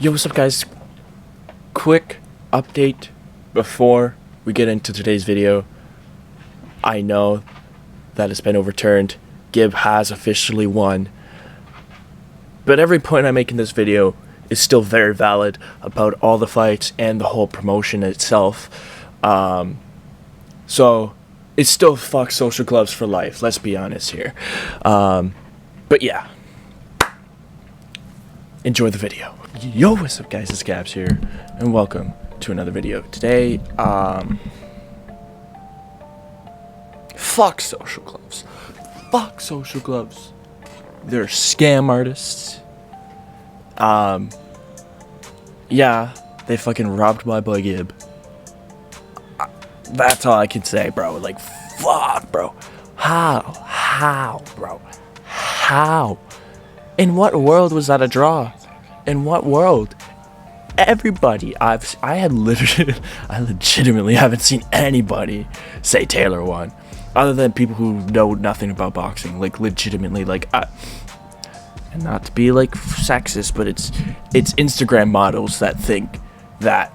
Yo, what's up, guys? Quick update before we get into today's video. I know that it's been overturned. Gib has officially won. But every point I make in this video is still very valid about all the fights and the whole promotion itself. So, it's still fuck social gloves for life, let's be honest here. But yeah. Enjoy the video. Yo, what's up, guys? It's Gabzzz here, and welcome to another video. Today, fuck social gloves. Fuck social gloves. They're scam artists. Yeah, they fucking robbed my boy Gib. That's all I can say, bro. Like, fuck, bro. How, bro? How? In what world was that a draw? In what world? Everybody, I legitimately haven't seen anybody say Taylor won, other than people who know nothing about boxing. Like, legitimately, like, and not to be like sexist, but it's Instagram models that think that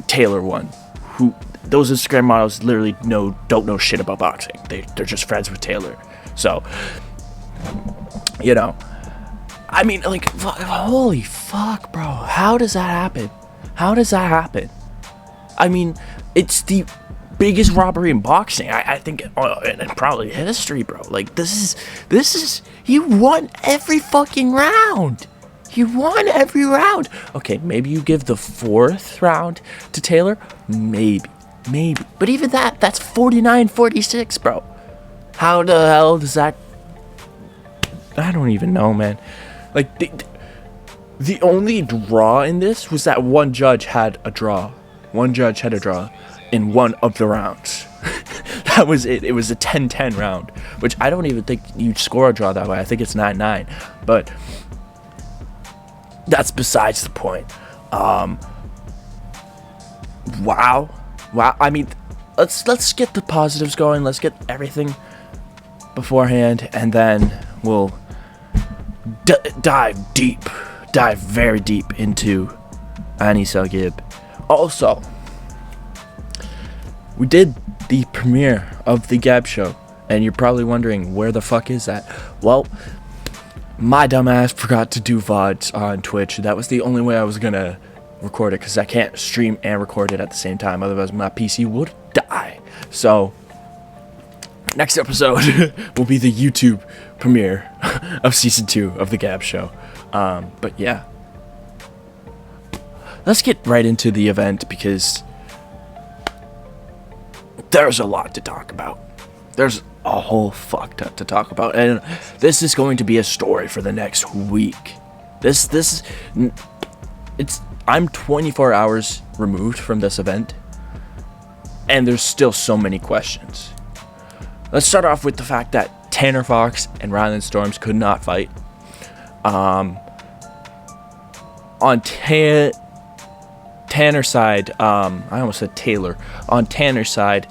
Taylor won. Who those Instagram models literally don't know shit about boxing. They're just friends with Taylor. So, you know, I mean, like, holy fuck, bro. How does that happen? How does that happen? I mean, it's the biggest robbery in boxing, I think, in probably history, bro. Like, this is, he won every fucking round. He won every round. Okay, maybe you give the fourth round to Taylor. Maybe. But even that's 49-46, bro. How the hell does that... I don't even know, man. Like, the only draw in this was that one judge had a draw. One judge had a draw in one of the rounds. That was it. It was a 10-10 round, which I don't even think you'd score a draw that way. I think it's 9-9. But that's besides the point. Wow. I mean, let's get the positives going. Let's get everything beforehand, and then we'll dive very deep into AnEsonGib. Also, we did the premiere of the Gabzzz show, and you're probably wondering, where the fuck is that? Well, my dumbass forgot to do VODs on Twitch. That was the only way I was gonna record it, because I can't stream and record it at the same time, otherwise my PC would die. So, next episode will be the YouTube premiere of season 2 of the Gabzzz show. But yeah, let's get right into the event, because there's a lot to talk about. There's a whole fuck ton to talk about, and this is going to be a story for the next week. I'm 24 hours removed from this event, and there's still so many questions. Let's start off with the fact that Tanner Fox and Ryland Storms could not fight. On Tanner's side, I almost said Taylor. On Tanner's side,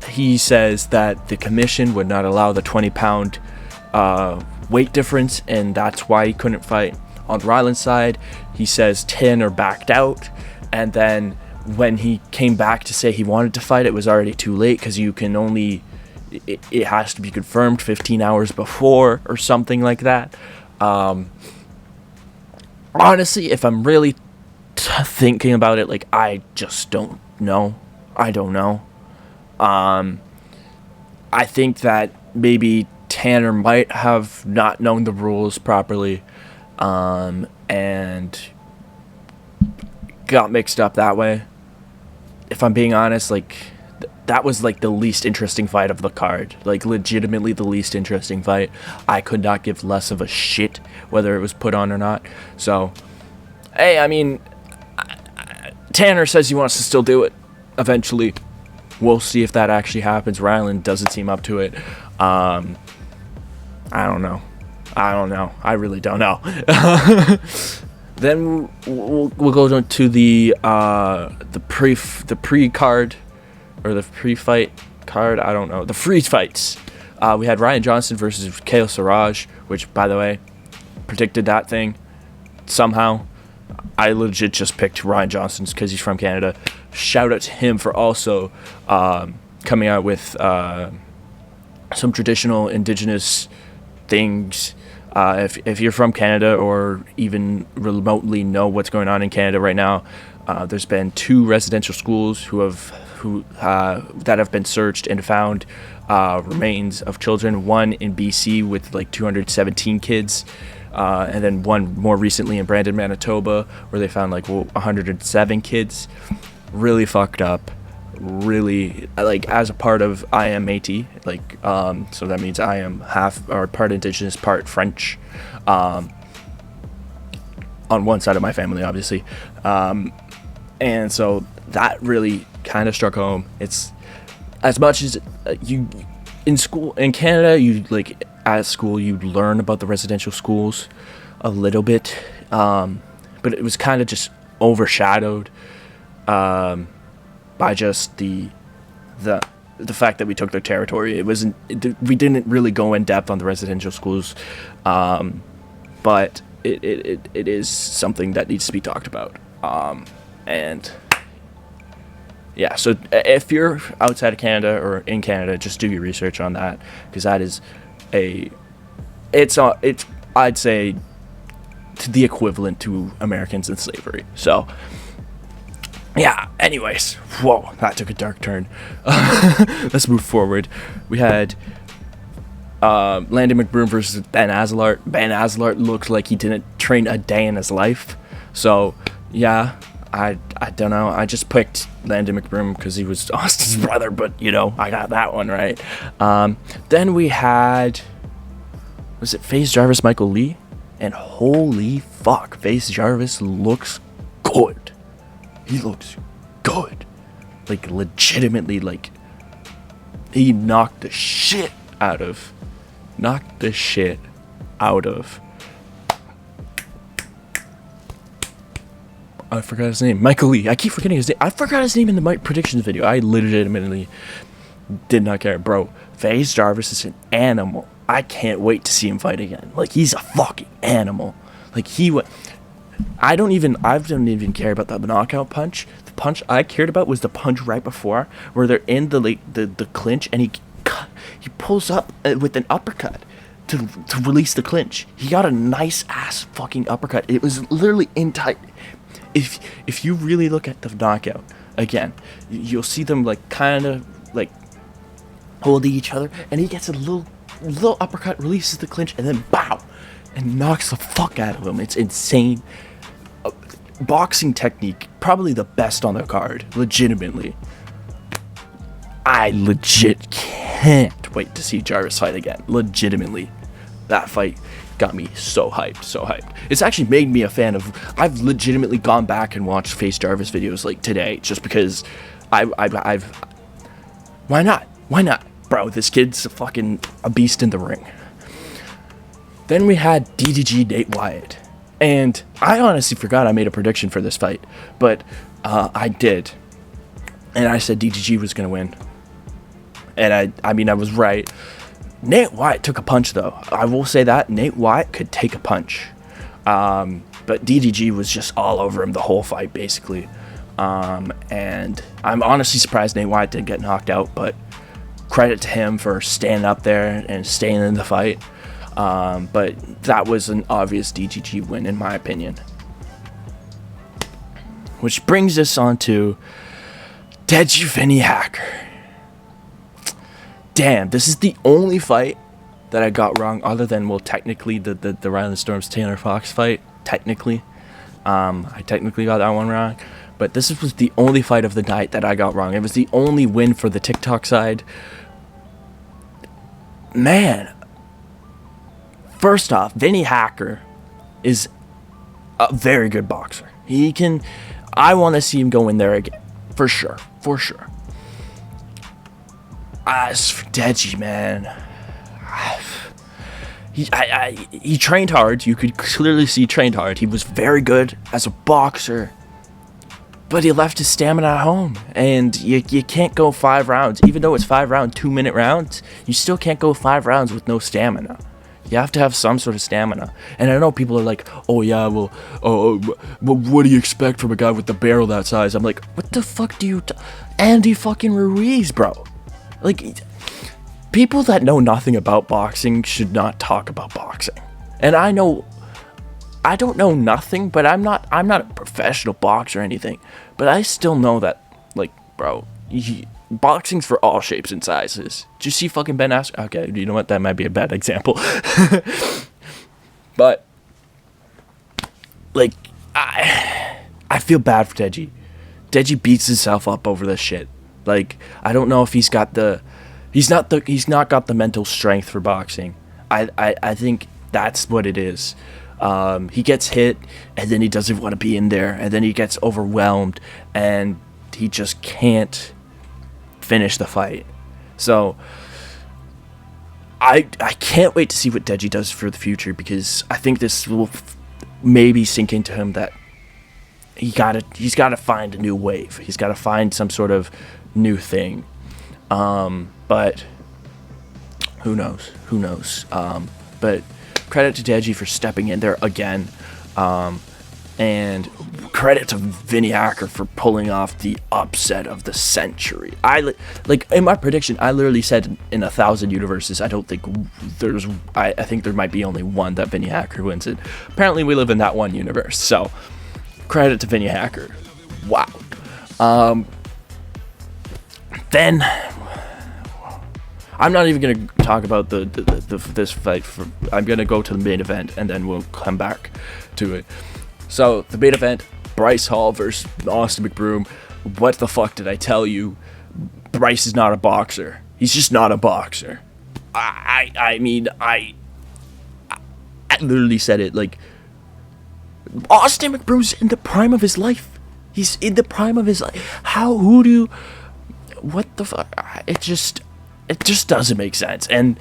he says that the commission would not allow the 20-pound weight difference, and that's why he couldn't fight. On Ryland's side, he says Tanner backed out, and then when he came back to say he wanted to fight, it was already too late, because you can only... It has to be confirmed 15 hours before, or something like that. Honestly, if I'm really thinking about it, like, I just don't know. I don't know. I think that maybe Tanner might have not known the rules properly, and got mixed up that way. If I'm being honest, like, that was like the least interesting fight of the card. Like, legitimately the least interesting fight. I could not give less of a shit whether it was put on or not. So, hey, I mean, Tanner says he wants to still do it eventually. We'll see if that actually happens. Ryland doesn't seem up to it. I don't know. I really don't know. Then we'll go to the pre-card, or the pre-fight card. I don't know. The free fights. We had Ryan Johnson versus Kale Siraj, which, by the way, predicted that thing. somehow. I legit just picked Ryan Johnston's because he's from Canada. Shout out to him for also coming out with some traditional Indigenous things. If you're from Canada or even remotely know what's going on in Canada right now, there's been 2 residential schools that have been searched and found remains of children. One in BC with like 217 kids, and then one more recently in Brandon, Manitoba, where they found like 107 kids. Really fucked up. Really, like, as a part of I am Métis, like, so that means I am half or part Indigenous, part French, on one side of my family, obviously, and so that really kind of struck home. It's as much as you in school in Canada, you like at school you learn about the residential schools a little bit, but it was kind of just overshadowed by just the fact that we took their territory. We didn't really go in depth on the residential schools, but it is something that needs to be talked about. And yeah, so if you're outside of Canada or in Canada, just do your research on that, because that is it's I'd say to the equivalent to Americans in slavery. So yeah, anyways, whoa, that took a dark turn. Let's move forward. We had Landon McBroom versus Ben Azelart. Ben Azelart looked like he didn't train a day in his life. So, yeah, I don't know. I just picked Landon McBroom because he was Austin's brother, but, you know, I got that one right. Then we had, was it FaZe Jarvis, Michael Lee? And holy fuck, FaZe Jarvis looks good. He looks good. Like, legitimately, like, he knocked the shit out of. I forgot his name. Michael Lee. I keep forgetting his name. I forgot his name in the Mike predictions video. I legitimately did not care. Bro, FaZe Jarvis is an animal. I can't wait to see him fight again. Like, he's a fucking animal. Like, I don't even care about the knockout punch. The punch I cared about was the punch right before, where they're in the clinch, and he pulls up with an uppercut to release the clinch. He got a nice ass fucking uppercut. It was literally in tight. If you really look at the knockout again, you'll see them like kind of like holding each other, and he gets a little uppercut, releases the clinch, and then bow, and knocks the fuck out of him. It's insane. Boxing technique, probably the best on the card, legitimately. I legit can't wait to see Jarvis fight again. Legitimately, that fight got me so hyped. It's actually made me a fan of. I've legitimately gone back and watched FaZe Jarvis videos like today, just because I've. Why not, bro? This kid's a beast in the ring. Then we had DDG Nate Wyatt. And I honestly forgot I made a prediction for this fight, but I did. And I said DDG was going to win. And I mean, I was right. Nate Wyatt took a punch, though. I will say that. Nate Wyatt could take a punch. But DDG was just all over him the whole fight, basically. And I'm honestly surprised Nate Wyatt didn't get knocked out, but credit to him for standing up there and staying in the fight. But that was an obvious DGG win, in my opinion. Which brings us on to Deji Vinnie Hacker. Damn, this is the only fight that I got wrong, other than, well, technically the Ryland Storms Taylor Fox fight. Technically, I technically got that one wrong. But this was the only fight of the night that I got wrong. It was the only win for the TikTok side. Man. First off, Vinnie Hacker is a very good boxer. I want to see him go in there again. For sure. As for Deji, man, he trained hard. You could clearly see he trained hard. He was very good as a boxer, but he left his stamina at home. And you can't go 5 rounds. Even though it's 5 round, 2-minute rounds, you still can't go 5 rounds with no stamina. You have to have some sort of stamina. And I know people are like, oh yeah, well, what do you expect from a guy with a barrel that size? I'm like, what the fuck do you... Andy fucking Ruiz, bro. Like, people that know nothing about boxing should not talk about boxing. And I don't know nothing, but I'm not a professional boxer or anything. But I still know that, like, bro, boxing's for all shapes and sizes. Did you see fucking Ben Askren? Okay, you know what? That might be a bad example. But, like, I feel bad for Deji. Deji beats himself up over this shit. Like, I don't know if he's not got the mental strength for boxing. I think that's what it is. He gets hit, and then he doesn't want to be in there, and then he gets overwhelmed, and he just can't finish the fight. So I can't wait to see what Deji does for the future, because I think this will maybe sink into him that he's got to find a new wave. He's got to find some sort of new thing. But who knows? But credit to Deji for stepping in there again. And credit to Vinnie for pulling off the upset of the century. Like in my prediction, I literally said in 1,000 universes, I don't think I think there might be only one that Vinnie wins it. Apparently we live in that one universe, so credit to Vinnie. Wow. Then I'm not even gonna talk about this fight. I'm gonna go to the main event, and then we'll come back to it. So the main event, Bryce Hall versus Austin McBroom. What the fuck did I tell you? Bryce is not a boxer. He's just not a boxer. I mean, I literally said it. Like, Austin McBroom's in the prime of his life. He's in the prime of his life. What the fuck? It just doesn't make sense. And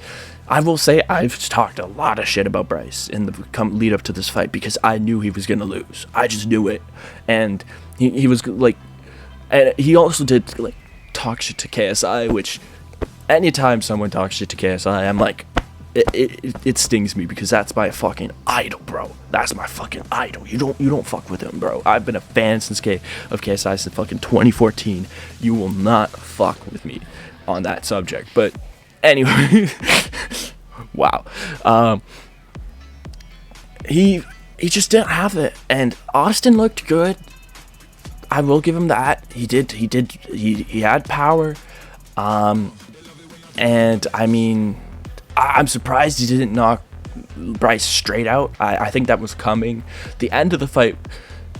I will say I've talked a lot of shit about Bryce in the lead up to this fight, because I knew he was going to lose. I just knew it. And he was like, and he also did like talk shit to KSI, which anytime someone talks shit to KSI, I'm like, it stings me, because that's my fucking idol, bro. That's my fucking idol. You don't fuck with him, bro. I've been a fan of KSI since fucking 2014. You will not fuck with me on that subject. But anyway, wow. He just didn't have it, and Austin looked good. I will give him that. He had power. And I mean, I'm surprised he didn't knock Bryce straight out. I think that was coming. The end of the fight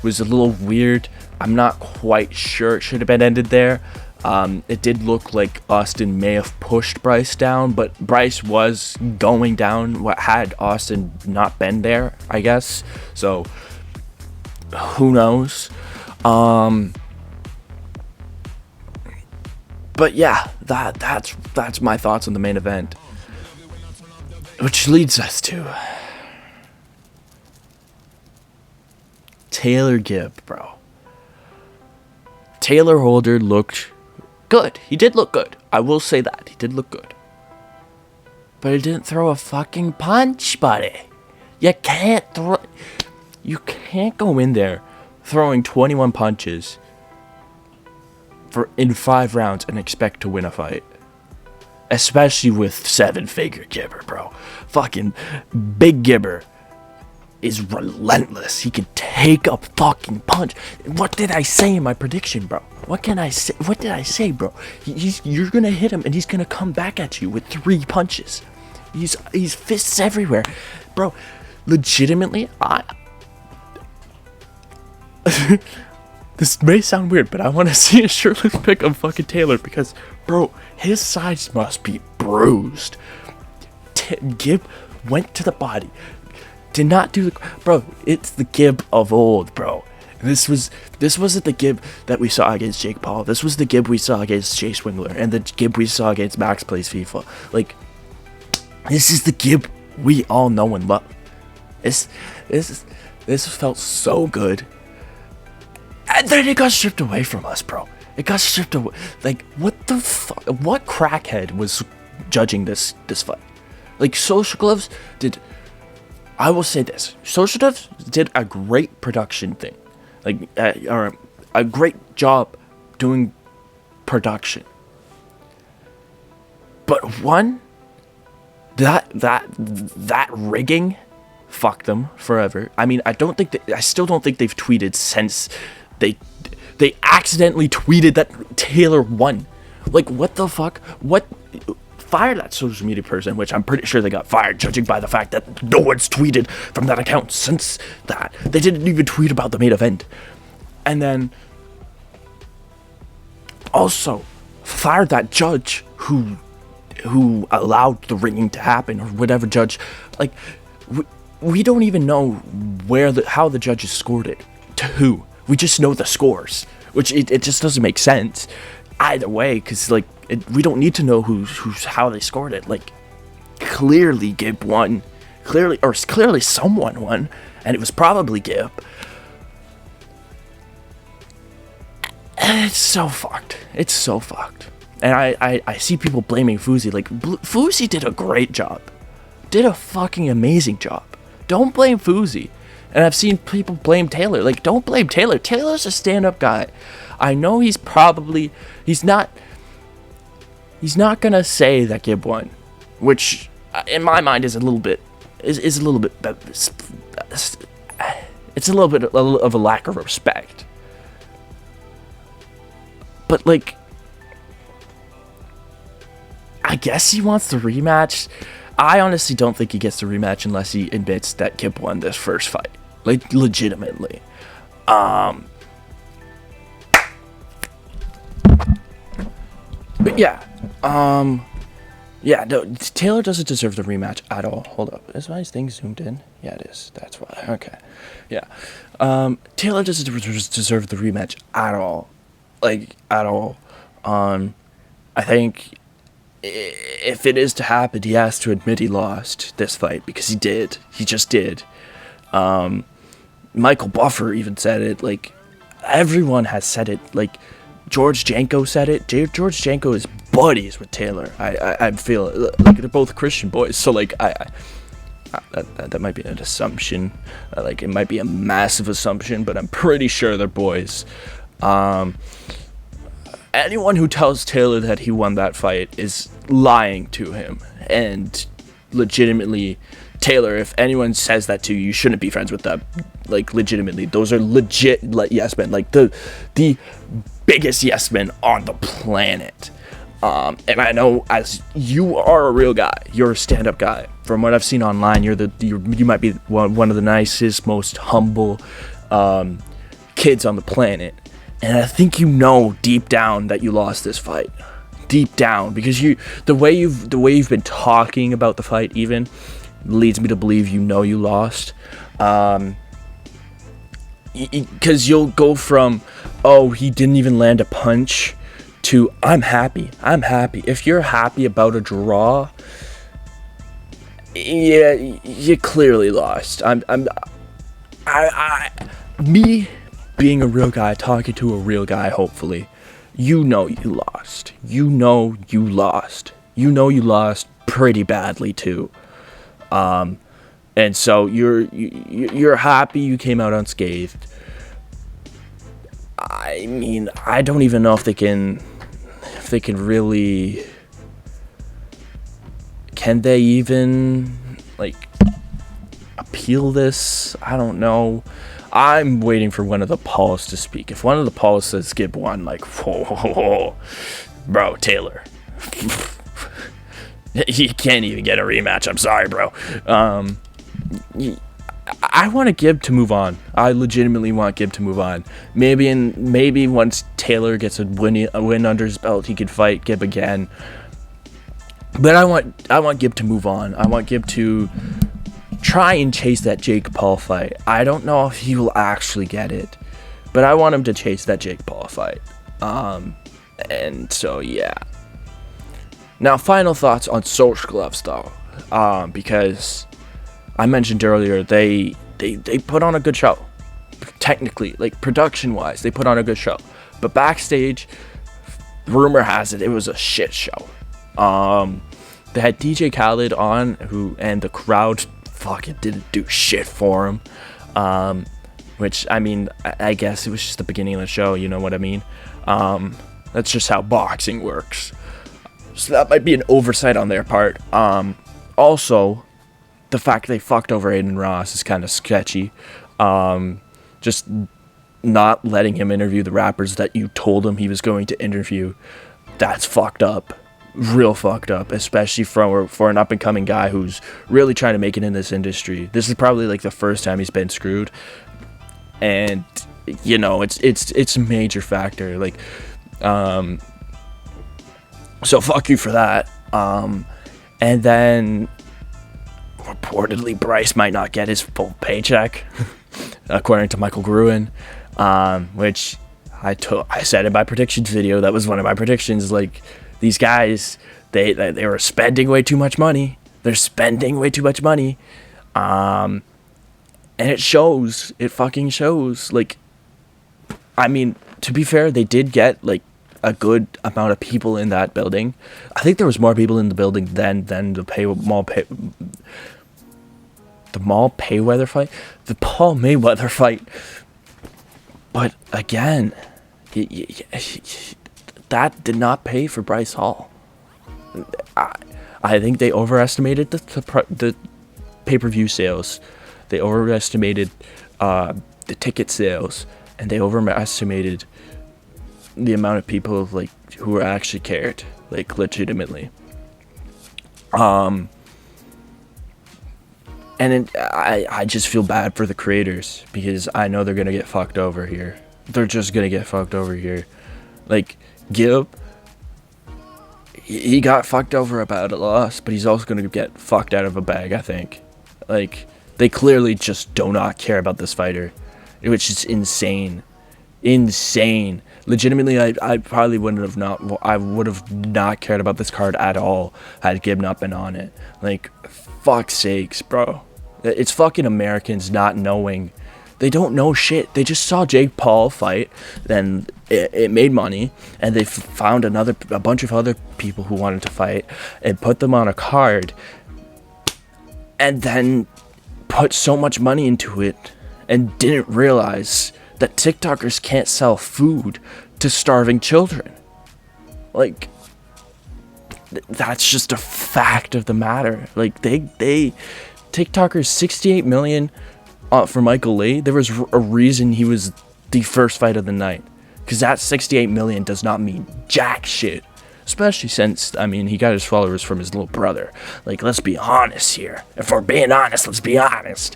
was a little weird. I'm not quite sure it should have been ended there. It did look like Austin may have pushed Bryce down, but Bryce was going down. What had Austin not been there, I guess. So who knows? But yeah, that's my thoughts on the main event. Which leads us to Taylor Gibb, bro. Taylor Holder looked good. He did look good. I will say that. He did look good. But he didn't throw a fucking punch, buddy. You can't go in there throwing 21 punches in 5 rounds and expect to win a fight. Especially with 7-figure Gibber, bro. Fucking Big Gibber is relentless. He can take a fucking punch. What did I say in my prediction, bro? What can I say? What did I say, bro? You're gonna hit him, and he's gonna come back at you with 3 punches. He's fists everywhere, bro. Legitimately, this may sound weird, but I want to see a shirtless pic of fucking Taylor, because, bro, his sides must be bruised. Gibb went to the body. Did not do the... Bro, it's the Gibb of old, bro. This wasn't the Gibb that we saw against Jake Paul. This was the Gibb we saw against Chase Wingler, and the Gibb we saw against Max Plays FIFA. Like, this is the Gibb we all know and love. This felt so good. And then it got stripped away from us, bro. It got stripped away. Like, what the fuck? What crackhead was judging this fight? Like, Social Gloves did, I will say this, Social Gloves did a great production thing. Like, or a great job doing production. But one, that rigging fucked them forever. I mean, I still don't think they've tweeted since they accidentally tweeted that Taylor won. Like, what the fuck? What? Fire that social media person, which I'm pretty sure they got fired, judging by the fact that no one's tweeted from that account since that. They didn't even tweet about the main event. And then also fired that judge who allowed the ringing to happen, or whatever judge. Like, we don't even know how the judges scored it to who. We just know the scores, which it just doesn't make sense either way, because like we don't need to know how they scored it. Like, clearly Gib won, clearly someone won, and it was probably Gib. And it's so fucked. It's so fucked. And I see people blaming Fuzi. Like, Fuzi did a great job. Did a fucking amazing job. Don't blame Fuzi. And I've seen people blame Taylor. Like, don't blame Taylor. Taylor's a stand-up guy. I know he's not gonna say that Gib won, which in my mind is a little bit it's a little bit of a lack of respect. But like, I guess he wants the rematch. I honestly don't think he gets the rematch unless he admits that Gib won this first fight, like, legitimately. But yeah, no, Taylor doesn't deserve the rematch at all. Hold up, is my thing zoomed in? Yeah, it is. That's why. Okay, yeah. Taylor doesn't deserve the rematch at all, like, at all. I think if it is to happen, he has to admit he lost this fight, because he did. He just did. Michael Buffer even said it. Like, everyone has said it. Like, George Janko said it. George Janko is buddies with Taylor. I feel like they're both Christian boys. So like, that might be an assumption. Like, it might be a massive assumption, but I'm pretty sure they're boys. Anyone who tells Taylor that he won that fight is lying to him. And legitimately, Taylor, if anyone says that to you, you shouldn't be friends with them. Like, legitimately, those are legit yes men. Like, the biggest yes men on the planet. And I know, as you are a real guy, you're a stand-up guy. From what I've seen online, you might be one of the nicest, most humble kids on the planet. And I think you know deep down that you lost this fight. Deep down, because the way you've been talking about the fight even leads me to believe you know you lost. Because you'll go from, oh, he didn't even land a punch, to I'm happy. If you're happy about a draw, yeah, you clearly lost. Me being a real guy, talking to a real guy, hopefully, you know you lost. You know you lost pretty badly too. And so you're happy you came out unscathed. I mean, I don't even know if they can really, can they even like appeal this? I don't know. I'm waiting for one of the Pauls to speak. If one of the Pauls says Gib won, like, whoa, bro, Taylor, you can't even get a rematch. I'm sorry, bro. I want Gib to move on. I legitimately want Gib to move on. Maybe once Taylor gets a win under his belt, he could fight Gib again. But I want Gib to move on. I want Gib to try and chase that Jake Paul fight. I don't know if he will actually get it, but I want him to chase that Jake Paul fight. And so yeah. Now, final thoughts on Social Gloves though, because I mentioned earlier they put on a good show. Technically, like, production wise, they put on a good show, but backstage, rumor has it was a shit show. They had DJ Khaled on, and the crowd fucking didn't do shit for him. Which, I mean, I guess it was just the beginning of the show, you know what I mean? That's just how boxing works. So that might be an oversight on their part. Also, the fact they fucked over Aiden Ross is kind of sketchy. Just not letting him interview the rappers that you told him he was going to interview, that's fucked up. Real fucked up, especially for an up-and-coming guy who's really trying to make it in this industry. This is probably like the first time he's been screwed. And, you know, it's a major factor. Like, so fuck you for that. And then reportedly Bryce might not get his full paycheck, according to Michael Gruen, which I said in my predictions video. That was one of my predictions. Like, these guys, they were spending way too much money. They're spending way too much money. And it shows. It fucking shows. Like, I mean, to be fair, they did get, like, a good amount of people in that building. I think there was more people in the building than the Paul Mayweather fight. But again, that did not pay for Bryce Hall. I think they overestimated the pay-per-view sales. They overestimated the ticket sales, and they overestimated the amount of people, like, who actually cared, like, legitimately. And I just feel bad for the creators, because I know they're gonna get fucked over here. They're just gonna get fucked over here. Like, Gib, he got fucked over about a loss, but he's also gonna get fucked out of a bag, I think. Like, they clearly just do not care about this fighter, which is insane. Insane. Legitimately, I probably would have not cared about this card at all had Gib not been on it. Like, fuck's sakes, bro. It's fucking Americans not knowing. They don't know shit. They just saw Jake Paul fight, then it made money, and they found a bunch of other people who wanted to fight and put them on a card, and then put so much money into it and didn't realize that TikTokers can't sell food to starving children. Like, that's just a fact of the matter. Like, TikTokers, 68 million for Michael Lee. There was a reason he was the first fight of the night, because that 68 million does not mean jack shit, especially since, I mean, he got his followers from his little brother. Like, let's be honest here. If we're being honest, let's be honest.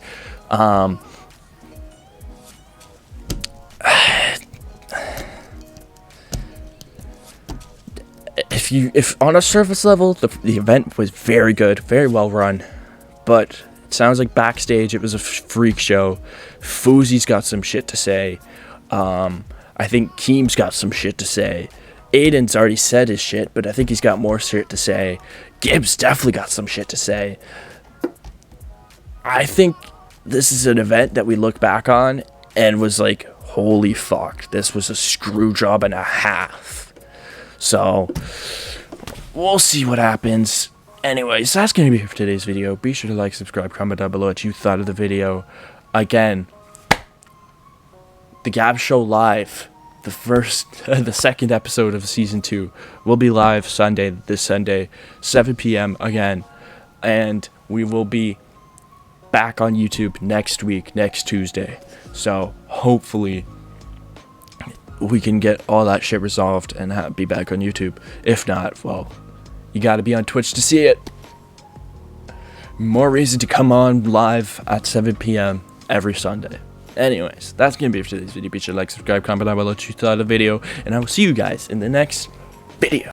If on a surface level, the event was very good, very well run, but it sounds like backstage it was a freak show. Fousey's got some shit to say. I think Keem's got some shit to say. Aiden's already said his shit, but I think he's got more shit to say. Gibbs definitely got some shit to say. I think this is an event that we look back on and was like, holy fuck, this was a screw job and a half. So, we'll see what happens. Anyways, that's going to be it for today's video. Be sure to like, subscribe, comment down below what you thought of the video. Again, the Gabzzz Show Live, the second episode of season 2, will be live this Sunday, 7 p.m. again. And we will be back on YouTube next week, next Tuesday. So, hopefully, we can get all that shit resolved and be back on YouTube. If not, well, you gotta be on Twitch to see it. More reason to come on live at 7 p.m. every Sunday. Anyways, that's gonna be it for today's video. Be sure to like, subscribe, comment down below what you thought of the video, and I will see you guys in the next video.